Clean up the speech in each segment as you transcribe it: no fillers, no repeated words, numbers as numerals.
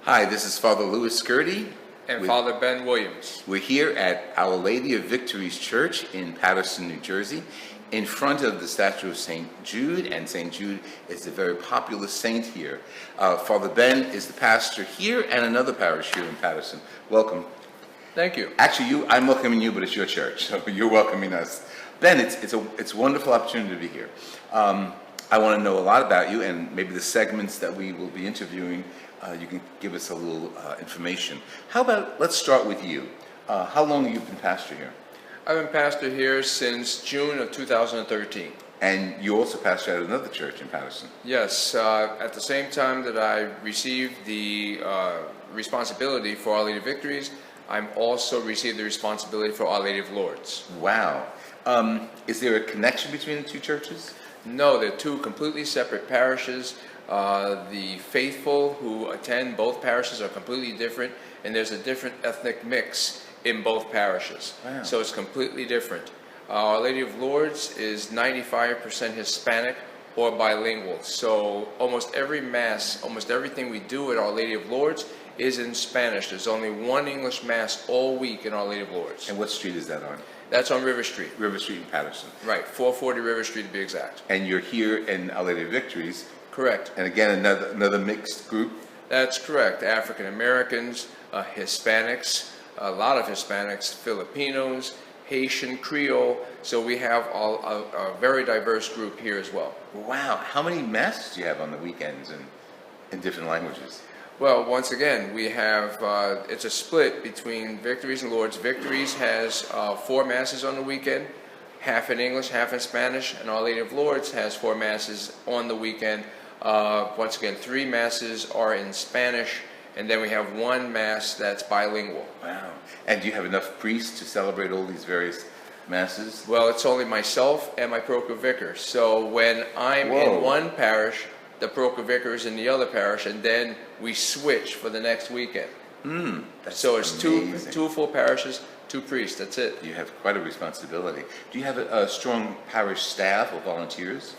Hi, this is Father Lou Scurti. And Father Ben Williams. We're here at Our Lady of Victories Church in Paterson, New Jersey, in front of the statue of St. Jude, and St. Jude is a very popular saint here. Father Ben is the pastor here and another parish here in Paterson. Welcome. Thank you. Actually, I'm welcoming you, but it's your church, so you're welcoming us. Ben, it's a wonderful opportunity to be here. I want to know a lot about you and maybe the segments that we will be interviewing. You can give us a little information. How about, let's start with you. How long have you been pastor here? I've been pastor here since June of 2013. And you also pastor at another church in Paterson. Yes, at the same time that I received the responsibility for Our Lady of Victories, I'm also received the responsibility for Our Lady of Lourdes. Wow. Is there a connection between the two churches? No, they're two completely separate parishes. The faithful who attend both parishes are completely different, and there's a different ethnic mix in both parishes. Wow. So it's completely different. Our Lady of Lourdes is 95% Hispanic or bilingual. So almost every Mass, almost everything we do at Our Lady of Lourdes is in Spanish. There's only one English Mass all week in Our Lady of Lourdes. And what street is that on? That's on River Street. River Street in Paterson. Right, 440 River Street to be exact. And you're here in Our Lady of Victories. Correct. And again, another mixed group? That's correct. African Americans, Hispanics, a lot of Hispanics, Filipinos, Haitian, Creole. So we have a very diverse group here as well. Wow. How many masses do you have on the weekends in different languages? Well, once again, we have, it's a split between Victories and Lourdes. Victories has 4 Masses on the weekend, half in English, half in Spanish, and Our Lady of Lourdes has 4 Masses on the weekend. Once again, 3 Masses are in Spanish, and then we have 1 Mass that's bilingual. Wow. And do you have enough priests to celebrate all these various Masses? Well, it's only myself and my parochial vicar. So when I'm in one parish, the parochial vicar is in the other parish, and then we switch for the next weekend. So it's amazing. two full parishes, 2 priests, that's it. You have quite a responsibility. Do you have a strong parish staff or volunteers?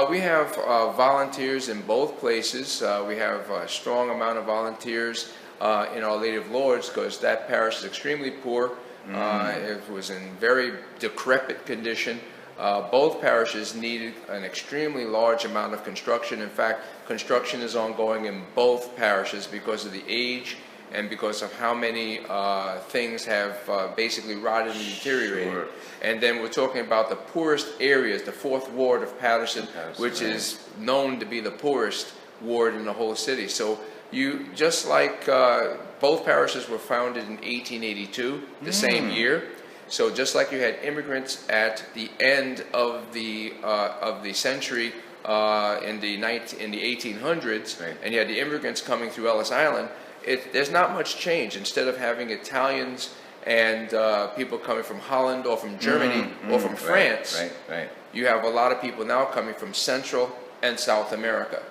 We have volunteers in both places. We have a strong amount of volunteers in Our Lady of Lourdes because that parish is extremely poor. It was in very decrepit condition. Both parishes needed an extremely large amount of construction. In fact, construction is ongoing in both parishes because of the age and because of how many things have basically rotted and deteriorated. Sure. And then we're talking about the poorest areas, the 4th ward of Paterson, which is known to be the poorest ward in the whole city. So you, just like both parishes were founded in 1882, the same year. So just like you had immigrants at the end of the century in the 1800s, right, and you had the immigrants coming through Ellis Island, there's not much change. Instead of having Italians and people coming from Holland or from Germany or from France, right. You have a lot of people now coming from Central and South America.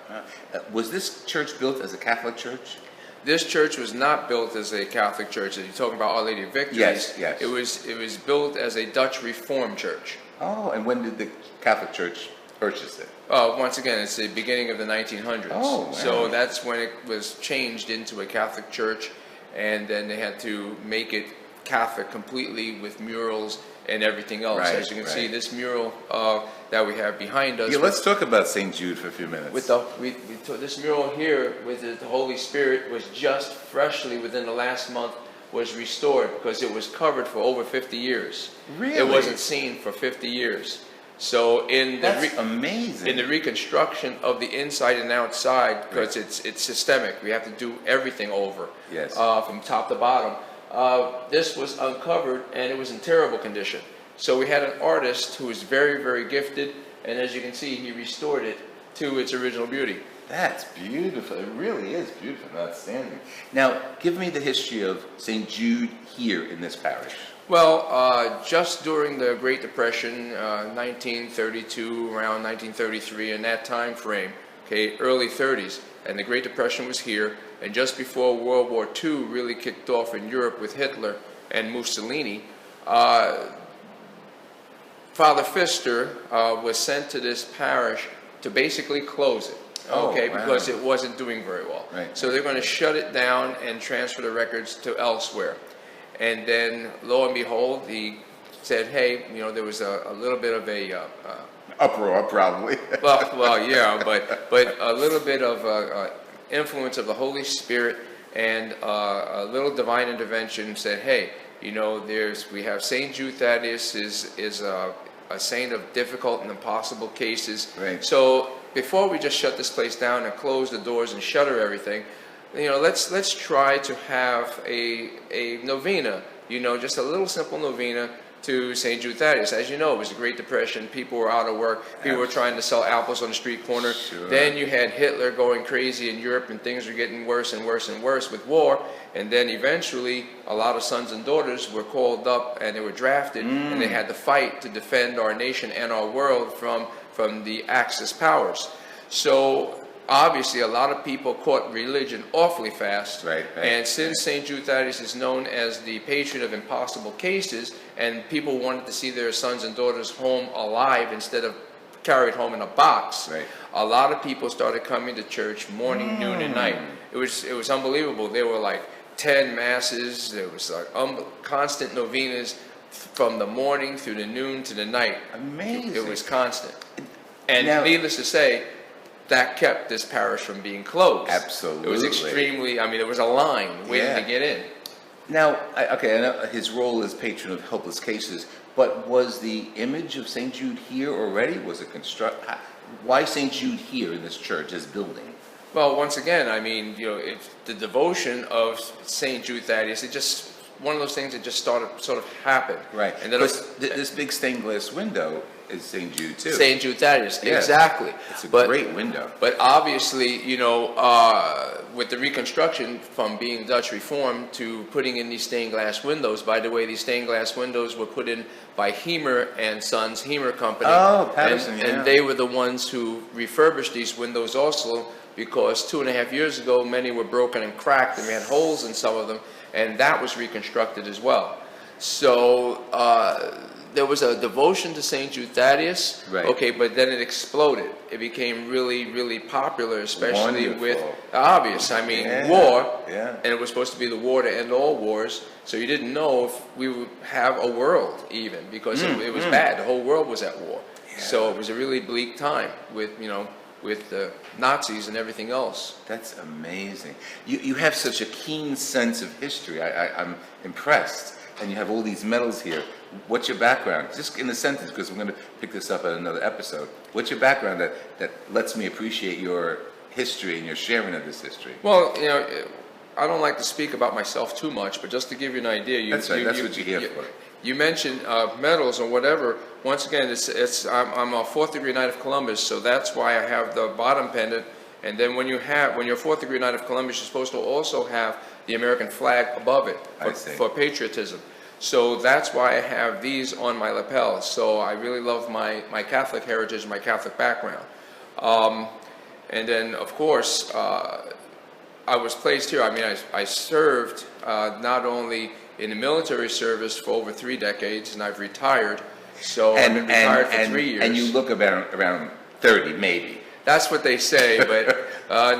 Was this church built as a Catholic church? This church was not built as a Catholic church. You're talking about Our Lady of Victories. Yes. It was built as a Dutch Reformed church. Oh, and when did the Catholic Church purchase it? Once again, it's the beginning of the 1900s. Oh, wow. So that's when it was changed into a Catholic church, and then they had to make it Catholic completely with murals and everything else. Right, As you can see, this mural that we have behind us. Yeah, let's talk about St. Jude for a few minutes. With this mural here with the Holy Spirit was just freshly within the last month was restored because it was covered for over 50 years. Really? It wasn't seen for 50 years. So That's amazing. In the reconstruction of the inside and outside, because it's systemic, we have to do everything over, yes, from top to bottom. This was uncovered and it was in terrible condition. So we had an artist who was very, very gifted, and as you can see, he restored it to its original beauty. That's beautiful. It really is beautiful and outstanding. Now, give me the history of St. Jude here in this parish. Well, just during the Great Depression, 1932, around 1933, in that time frame, early 30s, and the Great Depression was here, and just before World War II really kicked off in Europe with Hitler and Mussolini, Father Pfister was sent to this parish to basically close it. Oh, okay, wow. because it wasn't doing very well. Right. So they're going to shut it down and transfer the records to elsewhere. And then, lo and behold, he said, hey, there was a little bit of a Uproar, probably. yeah, but a little bit of influence of the Holy Spirit and a little divine intervention said, hey, we have Saint Jude Thaddeus is a saint of difficult and impossible cases. Right. So before we just shut this place down and close the doors and shutter everything, let's try to have a novena, just a little simple novena to St. Jude Thaddeus. As you know, it was the Great Depression. People were out of work. People were trying to sell apples on the street corner. Sure. Then you had Hitler going crazy in Europe, and things were getting worse and worse and worse with war. And then eventually, a lot of sons and daughters were called up, and they were drafted, and they had to fight to defend our nation and our world from the Axis powers. So obviously, a lot of people caught religion awfully fast. Right. And since St. Jude Thaddeus is known as the patron of impossible cases, and people wanted to see their sons and daughters home alive instead of carried home in a box, Right. a lot of people started coming to church morning, noon, and night. It was unbelievable. There were like 10 masses. There was like constant novenas from the morning through the noon to the night. Amazing. It was constant. And Now- needless to say, that kept this parish from being closed. Absolutely. It was extremely, there was a line waiting to get in. Now, I know his role as patron of helpless cases, but was the image of St. Jude here already? Was it why St. Jude here in this church, this building? Well, once again, it's the devotion of St. Jude Thaddeus. It just, one of those things that just sort of happened. Right. And then this big stained glass window is St. Jude too. St. Jude Thaddeus, Yeah. exactly. It's a great window. But obviously, with the reconstruction from being Dutch Reform to putting in these stained glass windows, by the way, these stained glass windows were put in by Hemer and Sons, Hemer Company. Oh, Paterson, and they were the ones who refurbished these windows also, because 2.5 years ago, many were broken and cracked, and we had holes in some of them, and that was reconstructed as well. So, there was a devotion to St. Jude Thaddeus, Right. okay, but then it exploded. It became really, really popular, especially Wonderful. with obvious. Yeah. War, Yeah. and it was supposed to be the war to end all wars. So you didn't know if we would have a world even, because it was bad. The whole world was at war. Yeah. So it was a really bleak time with the Nazis and everything else. That's amazing. You have such a keen sense of history. I'm impressed. And you have all these medals here. What's your background? Just in a sentence, because we're going to pick this up at another episode. What's your background that lets me appreciate your history and your sharing of this history? Well, I don't like to speak about myself too much, but just to give you an idea, That's right. That's what you're here for. You mentioned medals or whatever. Once again, I'm a 4th degree Knight of Columbus, so that's why I have the bottom pendant. And then when you're 4th degree Knight of Columbus, you're supposed to also have the American flag above it for patriotism. So that's why I have these on my lapel. So I really love my Catholic heritage, my Catholic background. And then, of course, I was placed here. I served not only in the military service for over 3 decades, and I've retired. So I've been retired for 3 years. And you look around 30, maybe. That's what they say, but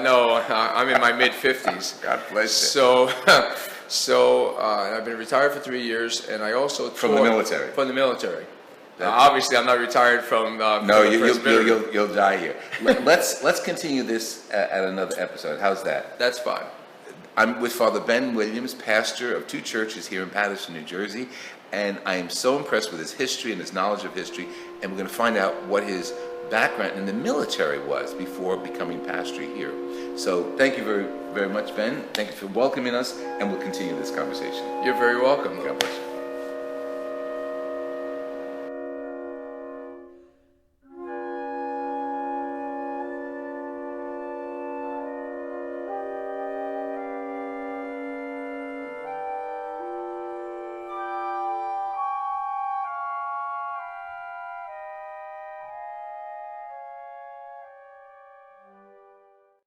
no, I'm in my mid-50s. God bless you. So I've been retired for 3 years, and I also From the military? From the military. Obviously, I'm not retired from No, the first military. you'll die here. Let's continue this at another episode. How's that? That's fine. I'm with Father Ben Williams, pastor of 2 churches here in Paterson, New Jersey, and I am so impressed with his history and his knowledge of history, and we're going to find out what his background in the military was before becoming pastor here. So thank you very, very much, Ben. Thank you for welcoming us, and we'll continue this conversation. You're very welcome. God bless you.